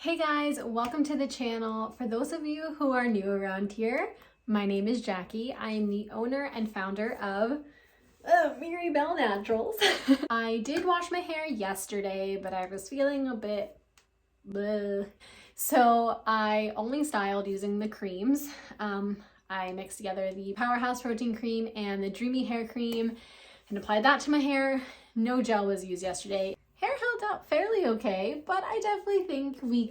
Hey guys, welcome to the channel. For those of you who are new around here, my name is Jackie. I am the owner and founder of Miribel Naturals. I did wash my hair yesterday, but I was feeling a bit bleh. So I only styled using the creams. I mixed together the Powerhouse Protein Cream and the Dreamy Hair Cream and applied that to my hair. No gel was used yesterday. Hair held up fairly okay, but I definitely think we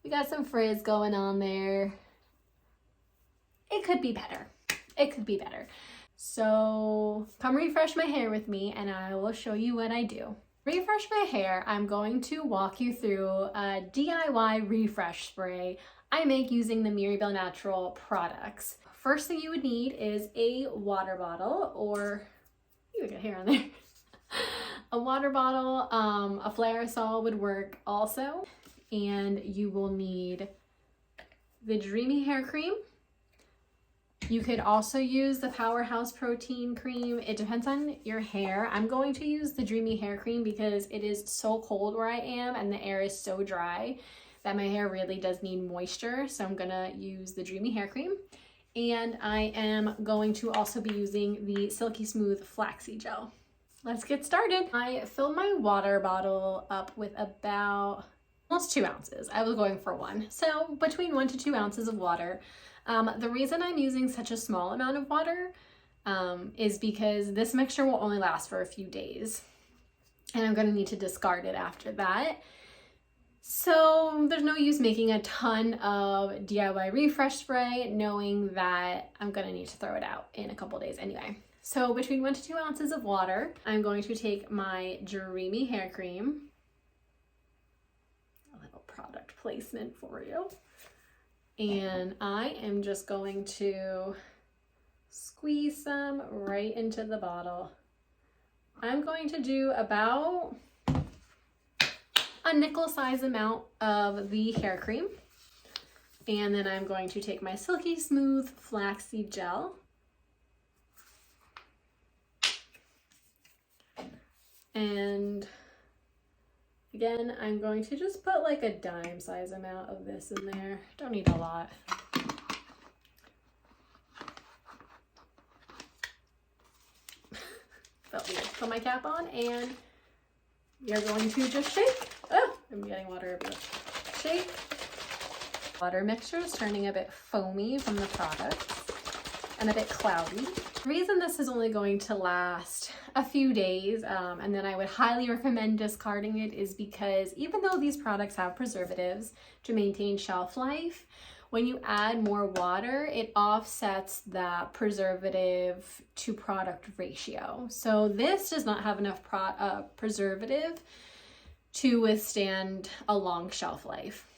got some frizz going on there. It could be better. It could be better. So come refresh my hair with me and I will show you what I do. Refresh my hair, I'm going to walk you through a DIY refresh spray I make using the Miribel Natural products. First thing you would need is a water bottle, or you got hair on there. A water bottle, a Flaxseed would work also. And you will need the Dreamy hair cream. You could also use the Powerhouse Protein Cream. It depends on your hair. I'm going to use the Dreamy hair cream because it is so cold where I am and the air is so dry that my hair really does need moisture. So I'm gonna use the Dreamy hair cream. And I am going to also be using the Silky Smooth Flaxseed gel. Let's get started. I filled my water bottle up with about almost 2 ounces. I was going for 1. So between 1 to 2 ounces of water. The reason I'm using such a small amount of water is because this mixture will only last for a few days. And I'm gonna need to discard it after that. So there's no use making a ton of DIY refresh spray knowing that I'm gonna need to throw it out in a couple days anyway. So between 1 to 2 ounces of water, I'm going to take my Dreamy hair cream. A little product placement for you. And I am just going to squeeze some right into the bottle. I'm going to do about a nickel size amount of the hair cream. And then I'm going to take my Silky Smooth Flaxseed gel. And again, I'm going to just put like a dime size amount of this in there. Don't need a lot. Felt weird. Put my cap on and you're going to just shake. Oh, I'm getting water everywhere. Shake. Water mixture is turning a bit foamy from the products and a bit cloudy. The reason this is only going to last a few days and then I would highly recommend discarding it is because even though these products have preservatives to maintain shelf life, when you add more water, it offsets that preservative to product ratio. So this does not have enough preservative to withstand a long shelf life.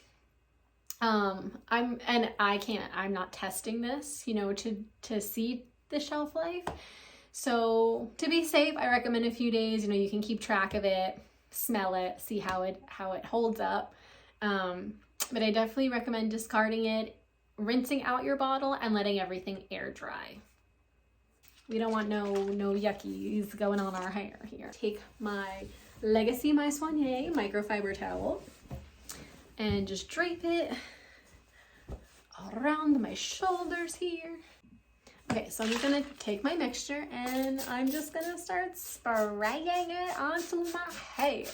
I'm not testing this, to see the shelf life. So to be safe, I recommend a few days. You can keep track of it, smell it, see how it holds up. But I definitely recommend discarding it, rinsing out your bottle, and letting everything air dry. We don't want no yuckies going on our hair here. Take my Legacy My Soigné microfiber towel and just drape it around my shoulders here. Okay, so I'm gonna take my mixture and I'm just gonna start spraying it onto my hair.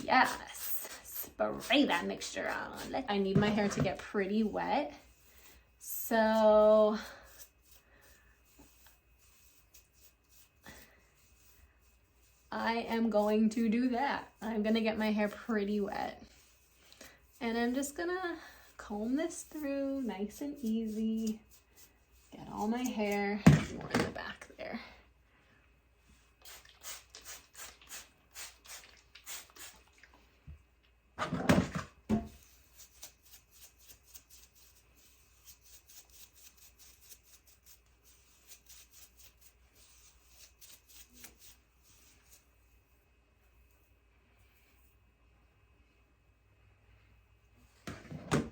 Yes, spray that mixture on. I need my hair to get pretty wet, so I am going to do that. I'm gonna get my hair pretty wet. And I'm just gonna comb this through nice and easy. Get all my hair, more in the back there.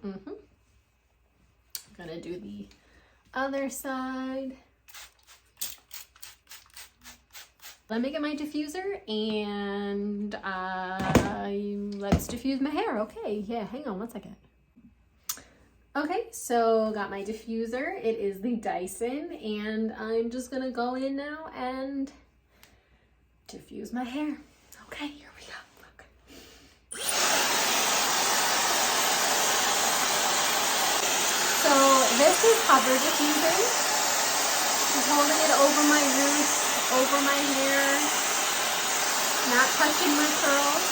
I'm gonna do the other side. Let me get my diffuser and let's diffuse my hair. Okay, yeah, hang on one second. Okay, so got my diffuser. It is the Dyson, and I'm just gonna go in now and diffuse my hair. Okay, here we go. Okay. So this is cover diffusing. Just holding it over my roots, over my hair, not touching my curls.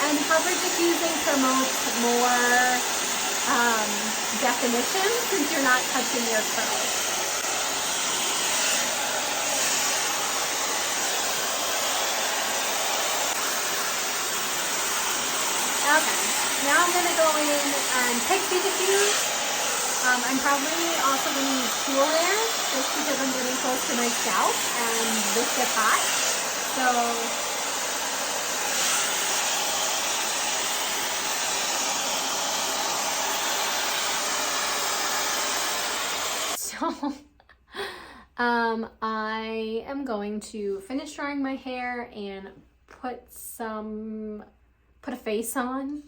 And cover diffusing promotes more definition since you're not touching your curls. Okay, now I'm going to go in and pixie diffuse. I'm probably also going to use cool air just because I'm getting close to my scalp and this gets hot. So I am going to finish drying my hair and put a face on,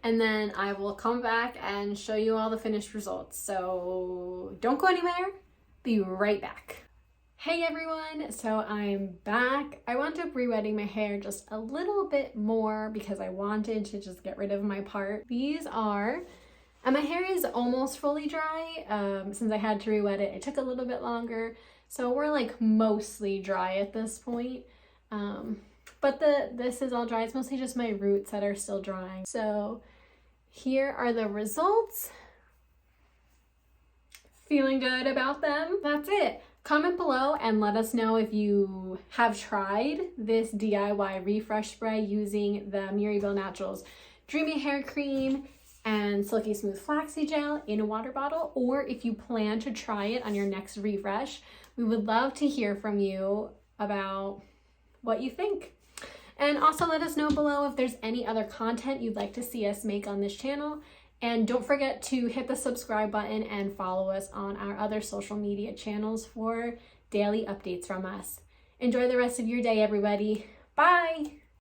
and then I will come back and show you all the finished results. So don't go anywhere, be right back. Hey everyone, so I'm back. I wound up re-wetting my hair just a little bit more because I wanted to just get rid of my part. And my hair is almost fully dry. Since I had to re-wet it, it took a little bit longer. So we're like mostly dry at this point. But this is all dry. It's mostly just my roots that are still drying. So here are the results. Feeling good about them. That's it. Comment below and let us know if you have tried this DIY refresh spray using the Miribel Naturals Dreamy Hair Cream and Silky Smooth Flaxseed Gel in a water bottle, or if you plan to try it on your next refresh. We would love to hear from you about what you think. And also let us know below if there's any other content you'd like to see us make on this channel. And don't forget to hit the subscribe button and follow us on our other social media channels for daily updates from us. Enjoy the rest of your day, everybody. Bye!